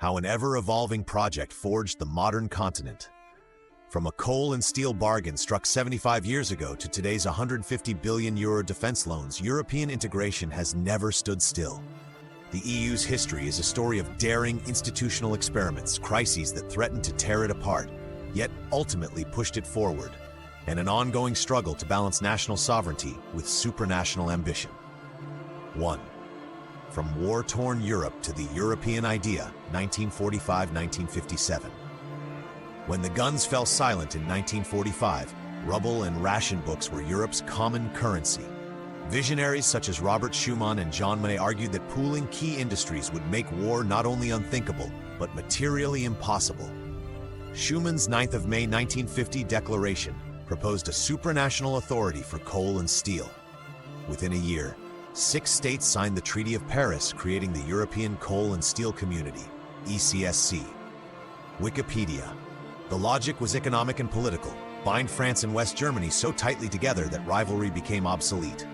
how an ever-evolving project forged the modern continent. From a coal and steel bargain struck 75 years ago to today's €150 billion defense loans, European integration has never stood still. The EU's history is a story of daring institutional experiments, crises that threatened to tear it apart, yet ultimately pushed it forward, and an ongoing struggle to balance national sovereignty with supranational ambition. 1. From war-torn Europe to the European idea, 1945-1957. When the guns fell silent in 1945, rubble and ration books were Europe's common currency. Visionaries such as Robert Schuman and Jean Monnet argued that pooling key industries would make war not only unthinkable, but materially impossible. Schuman's 9th of May 1950 declaration proposed a supranational authority for coal and steel. Within a year, 6 states signed the Treaty of Paris, creating the European Coal and Steel Community, ECSC. Wikipedia. The logic was economic and political. Bind France and West Germany so tightly together that rivalry became obsolete.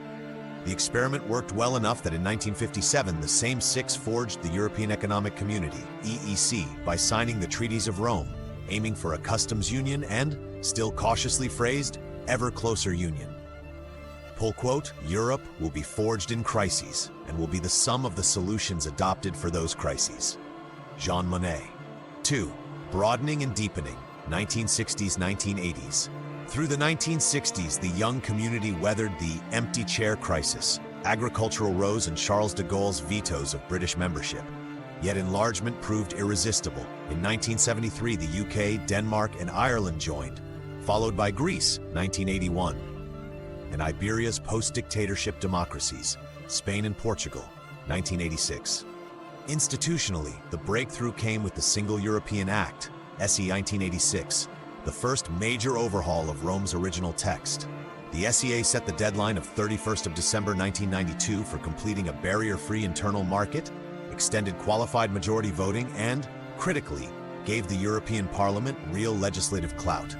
The experiment worked well enough that in 1957, the same 6 forged the European Economic Community, EEC, by signing the Treaties of Rome, aiming for a customs union and, still cautiously phrased, ever closer union. Pull quote, "Europe will be forged in crises and will be the sum of the solutions adopted for those crises." Jean Monnet. 2. Broadening and deepening, 1960s-1980s. Through the 1960s, the young community weathered the empty chair crisis, agricultural woes, and Charles de Gaulle's vetoes of British membership. Yet enlargement proved irresistible. In 1973, the UK, Denmark, and Ireland joined, followed by Greece, 1981, and Iberia's post-dictatorship democracies, Spain and Portugal, 1986. Institutionally, the breakthrough came with the Single European Act, SE 1986, the first major overhaul of Rome's original text. The SEA set the deadline of 31st of December 1992 for completing a barrier-free internal market, extended qualified majority voting, and, critically, gave the European Parliament real legislative clout.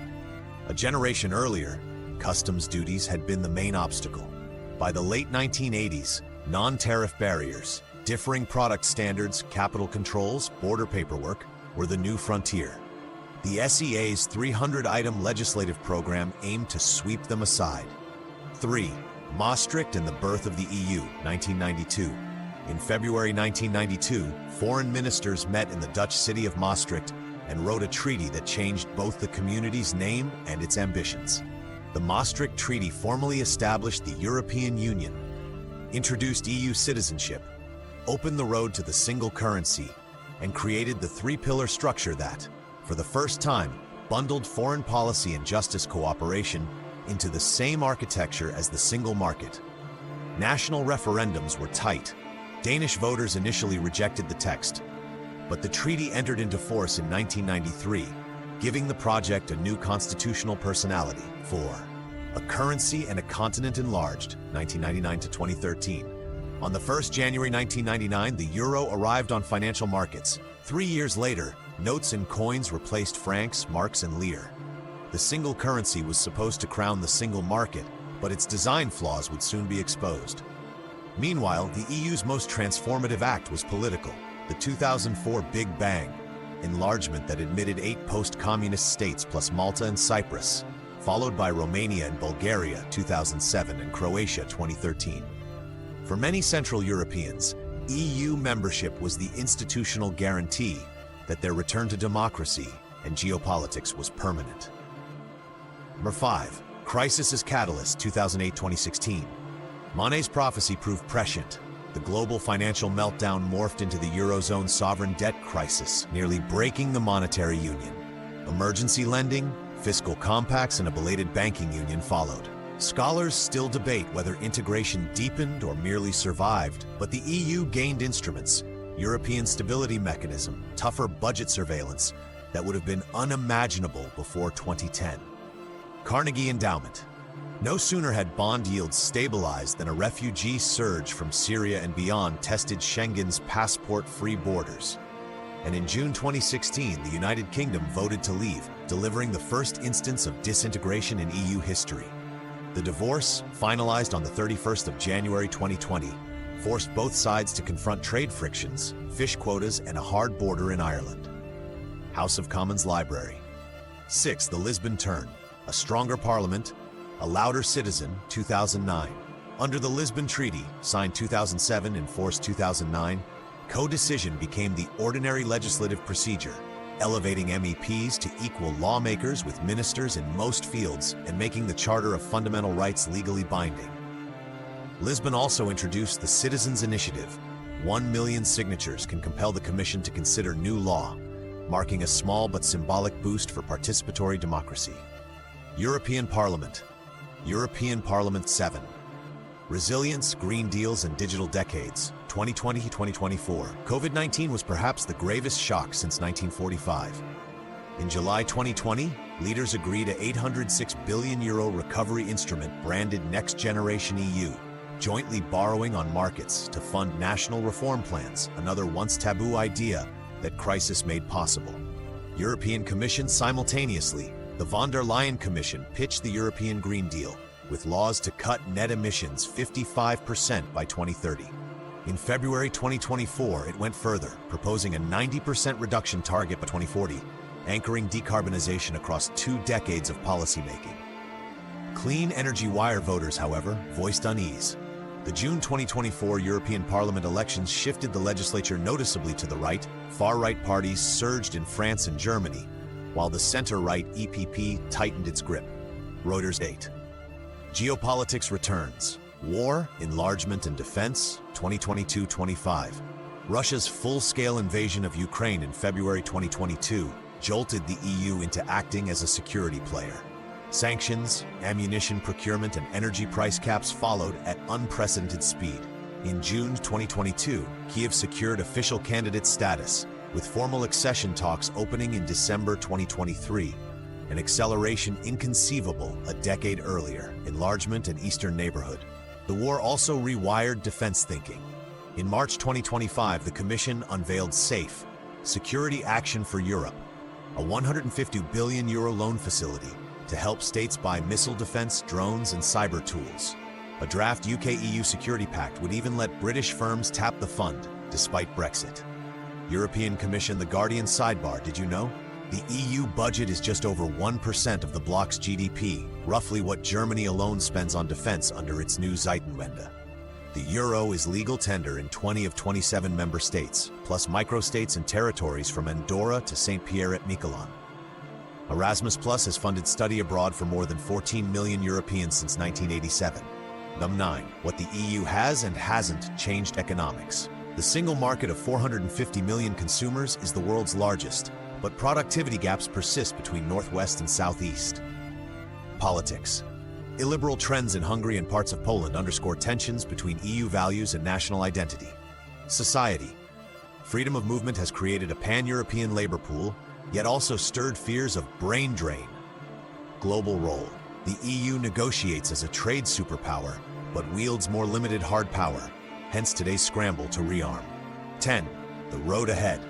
A generation earlier, customs duties had been the main obstacle. By the late 1980s, non-tariff barriers, differing product standards, capital controls, border paperwork were the new frontier. The SEA's 300-item legislative program aimed to sweep them aside. 3. Maastricht and the birth of the EU, 1992. In February 1992, foreign ministers met in the Dutch city of Maastricht and wrote a treaty that changed both the community's name and its ambitions. The Maastricht Treaty formally established the European Union, introduced EU citizenship, opened the road to the single currency, and created the 3-pillar structure that, for the first time, bundled foreign policy and justice cooperation into the same architecture as the single market. National referendums were tight. Danish voters initially rejected the text, but the treaty entered into force in 1993, giving the project a new constitutional personality. 4. A currency and a continent enlarged, 1999 to 2013. On the 1st January 1999, the euro arrived on financial markets. 3 years later, notes and coins replaced francs, marks, and lire. The single currency was supposed to crown the single market, but its design flaws would soon be exposed. Meanwhile, the EU's most transformative act was political, the 2004 Big Bang, enlargement that admitted 8 post-communist states plus Malta and Cyprus, followed by Romania and Bulgaria, 2007, and Croatia, 2013. For many Central Europeans, EU membership was the institutional guarantee that their return to democracy and geopolitics was permanent. Number 5. Crisis as Catalyst, 2008-2016. Monnet's prophecy proved prescient. The global financial meltdown morphed into the Eurozone sovereign debt crisis, nearly breaking the monetary union. Emergency lending, fiscal compacts, and a belated banking union followed. Scholars still debate whether integration deepened or merely survived, but the EU gained instruments, European Stability Mechanism, tougher budget surveillance, that would have been unimaginable before 2010. Carnegie Endowment. No sooner had bond yields stabilized than a refugee surge from Syria and beyond tested Schengen's passport-free borders. And in June 2016, the United Kingdom voted to leave, delivering the first instance of disintegration in EU history. The divorce, finalized on the 31st of January 2020, forced both sides to confront trade frictions, fish quotas, and a hard border in Ireland. House of Commons Library. 6. The Lisbon Turn. A stronger parliament, a louder citizen, 2009. Under the Lisbon Treaty, signed 2007, enforced 2009, co-decision became the ordinary legislative procedure, elevating MEPs to equal lawmakers with ministers in most fields and making the Charter of Fundamental Rights legally binding. Lisbon also introduced the Citizens' Initiative. 1 million signatures can compel the Commission to consider new law, marking a small but symbolic boost for participatory democracy. European Parliament. European Parliament 7. Resilience, Green Deals, and Digital Decades, 2020-2024. COVID-19 was perhaps the gravest shock since 1945. In July 2020, leaders agreed a €806 billion recovery instrument branded Next Generation EU, jointly borrowing on markets to fund national reform plans, another once taboo idea that crisis made possible. European Commission simultaneously, the von der Leyen Commission pitched the European Green Deal, with laws to cut net emissions 55% by 2030. In February 2024, it went further, proposing a 90% reduction target by 2040, anchoring decarbonization across 2 decades of policymaking. Clean energy wire voters, however, voiced unease. The June 2024 European Parliament elections shifted the legislature noticeably to the right. Far-right parties surged in France and Germany, while the center-right EPP tightened its grip. Reuters 8. Geopolitics returns. War, enlargement, and defense, 2022-25. Russia's full-scale invasion of Ukraine in February 2022 jolted the EU into acting as a security player. Sanctions, ammunition procurement, and energy price caps followed at unprecedented speed. In June 2022, Kyiv secured official candidate status, with formal accession talks opening in December 2023. An acceleration inconceivable a decade earlier, enlargement and Eastern neighborhood. The war also rewired defense thinking. In March 2025, the Commission unveiled SAFE, Security Action for Europe, a €150 billion loan facility to help states buy missile defense, drones, and cyber tools. A draft UK-EU security pact would even let British firms tap the fund, despite Brexit. European Commission The Guardian sidebar, did you know? The EU budget is just over 1% of the bloc's GDP, roughly what Germany alone spends on defense under its new Zeitenwende. The euro is legal tender in 20 of 27 member states, plus microstates and territories from Andorra to St. Pierre et Miquelon. Erasmus Plus has funded study abroad for more than 14 million Europeans since 1987. Num 9. What the EU has and hasn't changed economics. The single market of 450 million consumers is the world's largest, but productivity gaps persist between Northwest and Southeast. Politics. Illiberal trends in Hungary and parts of Poland underscore tensions between EU values and national identity. Society. Freedom of movement has created a pan-European labor pool, yet also stirred fears of brain drain. Global role. The EU negotiates as a trade superpower, but wields more limited hard power, hence today's scramble to rearm. 10. The road ahead.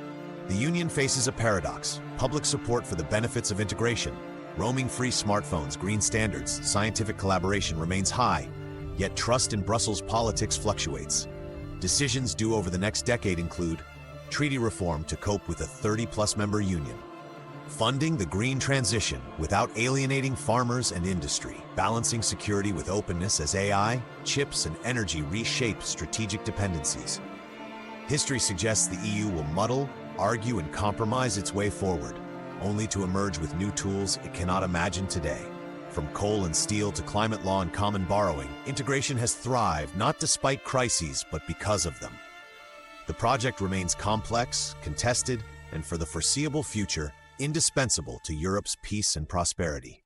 The Union faces a paradox: public support for the benefits of integration, roaming-free smartphones, green standards, scientific collaboration remains high, yet trust in Brussels politics fluctuates. Decisions due over the next decade include treaty reform to cope with a 30-plus member union, funding the green transition without alienating farmers and industry, balancing security with openness as AI, chips, and energy reshape strategic dependencies. History suggests the EU will muddle, argue, and compromise its way forward, only to emerge with new tools it cannot imagine today. From coal and steel to climate law and common borrowing, integration has thrived not despite crises, but because of them. The project remains complex, contested, and for the foreseeable future, indispensable to Europe's peace and prosperity.